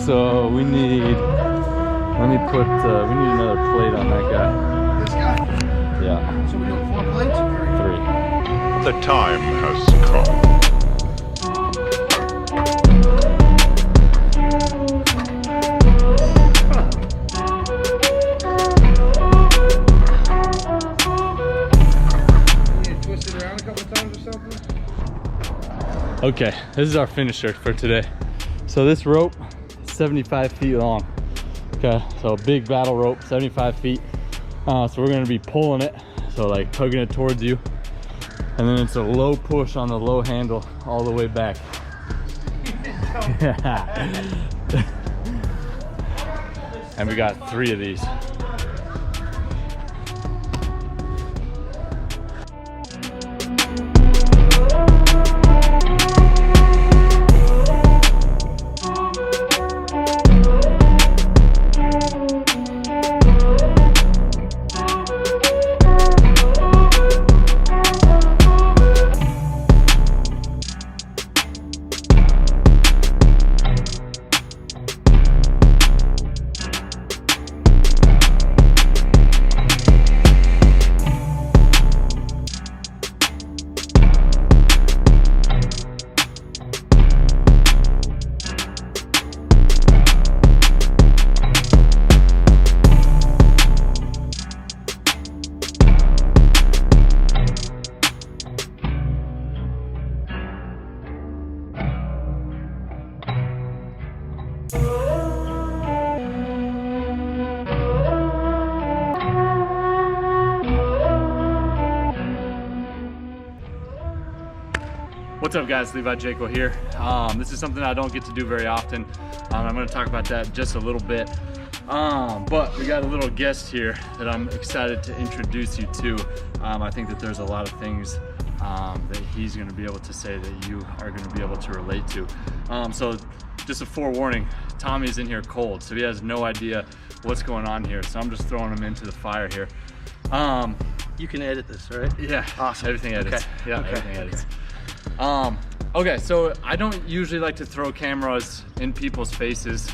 so we need, let me put, we need another plate on that guy. This guy? Yeah. So we're doing 4 plates or 3? 3. The time has come. Okay, this is our finisher for today. So this rope, 75 feet long. Okay, so a big battle rope, 75 feet. So we're gonna be pulling it, so like tugging it towards you. And then it's a low push on the low handle all the way back. And we got 3 of these. What's up guys, Levi Jaeckel here. This is something I don't get to do very often. I'm going to talk about that just a little bit. But we got a little guest here that I'm excited to introduce you to. I think that there's a lot of things that he's going to be able to say that you are going to be able to relate to. So just a forewarning, Tommy's in here cold, so he has no idea what's going on here. So I'm just throwing him into the fire here. You can edit this, right? Yeah, awesome. Everything edits. Okay. Yeah, okay. Everything edits. Okay, so I don't usually like to throw cameras in people's faces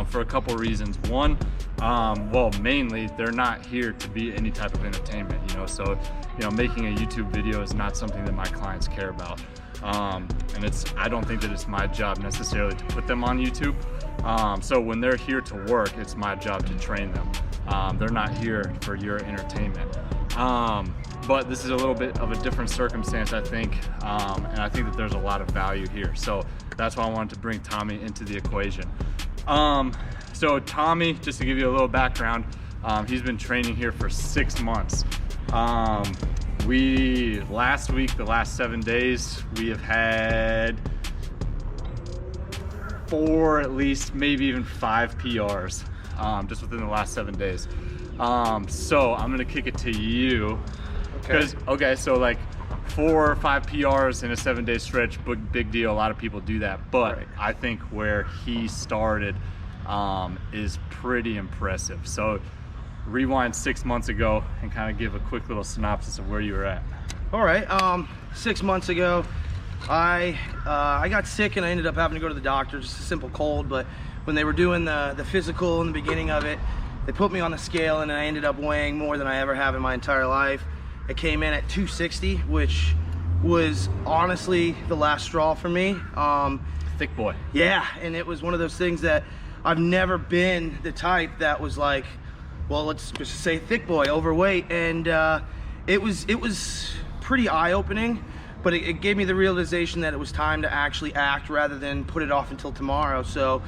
for a couple reasons. One, well, mainly they're not here to be any type of entertainment, you know. So, you know, making a YouTube video is not something that my clients care about, and I don't think that it's my job necessarily to put them on YouTube. So when they're here to work, it's my job to train them. They're not here for your entertainment. But this is a little bit of a different circumstance, I think, and I think that there's a lot of value here. So that's why I wanted to bring Tommy into the equation. So Tommy, just to give you a little background, he's been training here for 6 months. Last week, the last 7 days, we have had 4, at least, maybe even 5 PRs, just within the last 7 days. So I'm gonna kick it to you. Okay, so like 4 or 5 PRs in a 7-day stretch, big deal. A lot of people do that, but right. I think where he started is pretty impressive. So rewind 6 months ago and kind of give a quick little synopsis of where you were at. All right, 6 months ago, I got sick and I ended up having to go to the doctor, just a simple cold. But when they were doing the physical in the beginning of it, they put me on the scale and I ended up weighing more than I ever have in my entire life. It came in at 260, which was honestly the last straw for me. Thick boy. Yeah, and it was one of those things that I've never been the type that was like, well, let's just say thick boy, overweight. And it was pretty eye-opening, but it gave me the realization that it was time to actually act rather than put it off until tomorrow. So,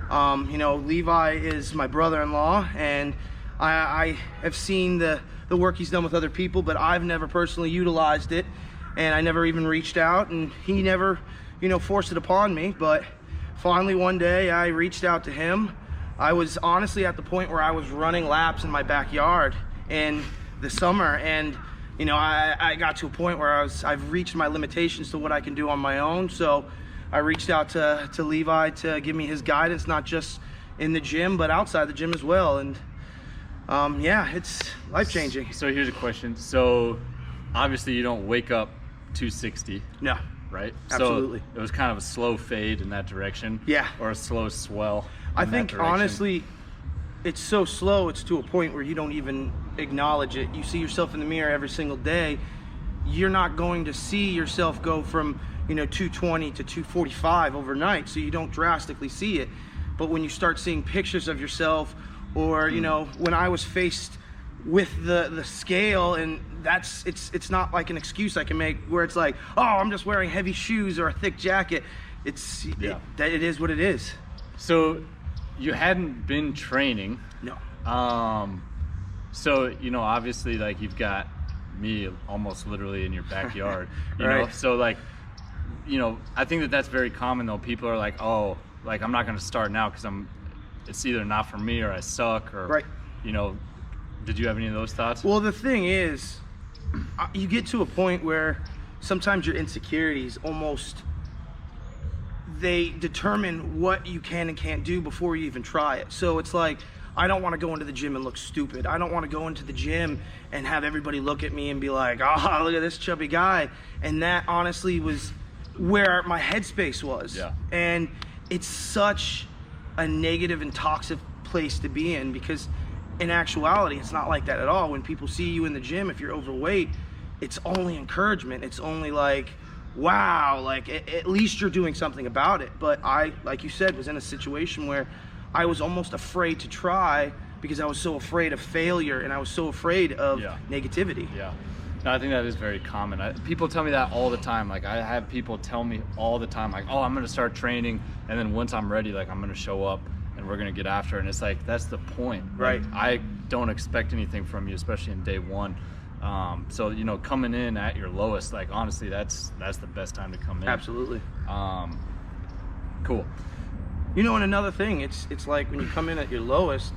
you know, Levi is my brother-in-law, and I have seen the work he's done with other people, but I've never personally utilized it, and I never even reached out, and he never, you know, forced it upon me. But finally one day I reached out to him. I was honestly at the point where I was running laps in my backyard in the summer, and you know, I got to a point where I've reached my limitations to what I can do on my own. So I reached out to Levi to give me his guidance, not just in the gym, but outside the gym as well. And yeah, it's life-changing. So here's a question. So obviously you don't wake up 260. No. right? Absolutely. So it was kind of a slow fade in that direction. Yeah. Or a slow swell. I think honestly, it's so slow, it's to a point where you don't even acknowledge it. You see yourself in the mirror every single day. You're not going to see yourself go from, 220 to 245 overnight, so you don't drastically see it. But when you start seeing pictures of yourself, or when I was faced with the scale, and it's not like an excuse I can make where it's like, oh, I'm just wearing heavy shoes or a thick jacket. It is what it is. So you hadn't been training. No. So obviously, like, you've got me almost literally in your backyard. You Right. know, so like, I think that's very common though. People are like, oh, like, I'm not going to start now because it's either not for me or I suck, or Right. Did you have any of those thoughts? Well, the thing is, you get to a point where sometimes your insecurities almost, they determine what you can and can't do before you even try it. So it's like, I don't want to go into the gym and look stupid. I don't want to go into the gym and have everybody look at me and be like, oh, look at this chubby guy. And that honestly was where my headspace was. Yeah. And it's such a negative and toxic place to be in, because in actuality, it's not like that at all. When people see you in the gym, if you're overweight, it's only encouragement. It's only like, wow, like at least you're doing something about it. But I, like you said, was in a situation where I was almost afraid to try, because I was so afraid of failure and I was so afraid of negativity. Yeah. No, I think that is very common. People tell me that all the time. Like, I have people tell me all the time, like, oh, I'm going to start training, and then once I'm ready, like, I'm going to show up and we're going to get after it. And it's like, that's the point. Right. Like, I don't expect anything from you, especially in day one. So, coming in at your lowest, like, honestly, that's the best time to come in. Absolutely. Cool. And another thing, it's like when you come in at your lowest,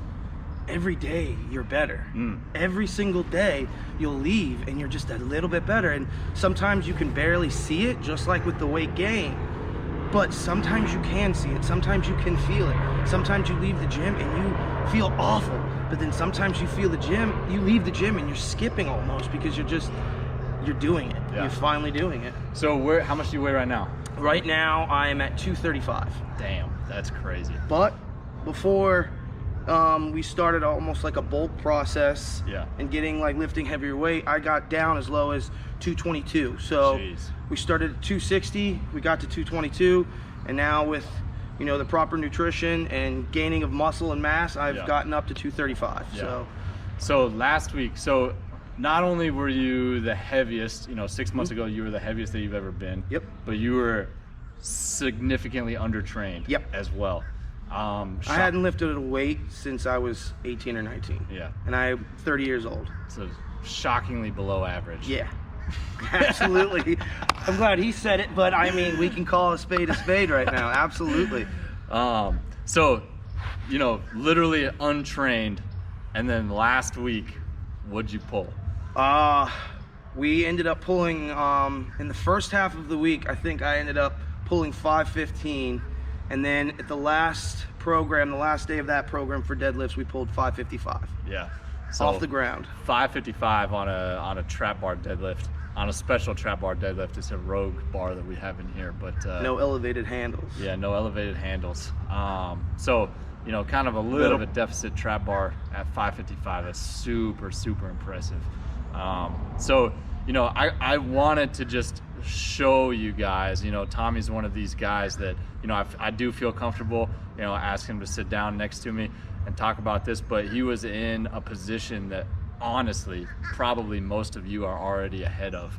every day you're better. Every single day you'll leave and you're just a little bit better. And sometimes you can barely see it, just like with the weight gain. But sometimes you can see it. Sometimes you can feel it. Sometimes you leave the gym and you feel awful. But then sometimes you leave the gym and you're skipping almost, because you're doing it. Yeah. You're finally doing it. So how much do you weigh right now? Right now I am at 235. Damn, that's crazy. But before we started almost like a bulk process, and getting like lifting heavier weight, I got down as low as 222. So Jeez. We started at 260, we got to 222, and now with the proper nutrition and gaining of muscle and mass, I've gotten up to 235. So last week, not only were you the heaviest, 6 months ago you were the heaviest that you've ever been. Yep. But you were significantly undertrained. Yep. As well. I hadn't lifted a weight since I was 18 or 19. Yeah. And I'm 30 years old. So shockingly below average. Yeah. Absolutely. I'm glad he said it, but I mean, we can call a spade right now. Absolutely. So, literally untrained, and then last week, what'd you pull? We ended up pulling, in the first half of the week, I think I ended up pulling 515. And then at the last day of that program for deadlifts, we pulled 555. Yeah. So off the ground. 555 on a trap bar deadlift, on a special trap bar deadlift. It's a rogue bar that we have in here, but no elevated handles. Yeah, no elevated handles. So kind of a little bit of a deficit trap bar at 555. That's super, super impressive. So I wanted to just show you guys, Tommy's one of these guys that, I do feel comfortable, asking him to sit down next to me and talk about this, but he was in a position that honestly, probably most of you are already ahead of.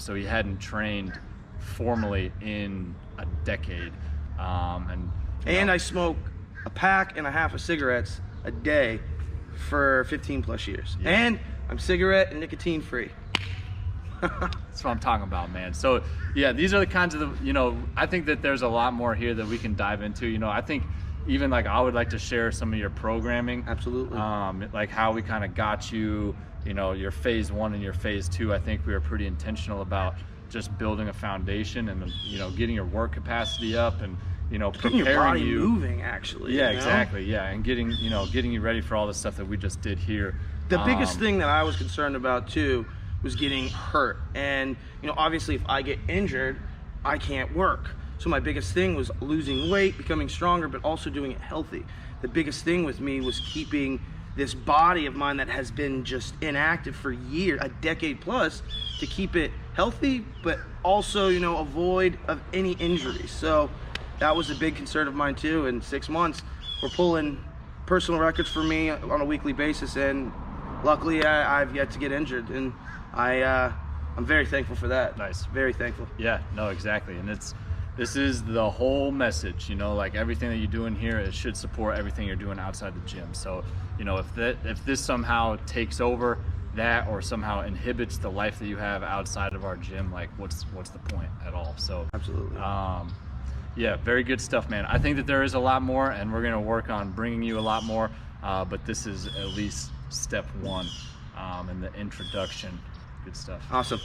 So he hadn't trained formally in a decade. And I smoke a pack and a half of cigarettes a day for 15 plus years. Yeah. And I'm cigarette and nicotine free. That's what I'm talking about, man. So yeah, these are the kinds of I think that there's a lot more here that we can dive into. I think even like I would like to share some of your programming. Absolutely. Like how we kind of got you, your phase 1 and your phase 2. I think we were pretty intentional about just building a foundation and getting your work capacity up and preparing your body you moving actually. Yeah, exactly. Yeah, and getting you ready for all the stuff that we just did here. The biggest thing that I was concerned about too was getting hurt. And obviously if I get injured, I can't work. So my biggest thing was losing weight, becoming stronger, but also doing it healthy. The biggest thing with me was keeping this body of mine that has been just inactive for years, a decade plus, to keep it healthy, but also, you know, avoid of any injuries. So that was a big concern of mine too. In 6 months, we're pulling personal records for me on a weekly basis, and luckily I've yet to get injured, and I'm very thankful for that. Nice. Very thankful. Yeah, no, exactly. And this is the whole message, you know, like everything that you do in here, it should support everything you're doing outside the gym. So, you know, if this somehow takes over that or somehow inhibits the life that you have outside of our gym, like what's the point at all? So Absolutely. yeah, very good stuff, man. I think that there is a lot more, and we're gonna work on bringing you a lot more, but this is at least step one in the introduction. Good stuff. Awesome.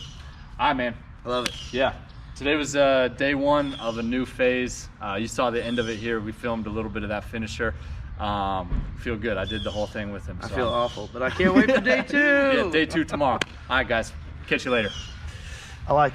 All right, man. I love it. Yeah. Today was day one of a new phase. You saw the end of it here. We filmed a little bit of that finisher. Feel good. I did the whole thing with him. I feel awful, but I can't wait for day 2. Yeah, day 2 tomorrow. All right, guys. Catch you later. I like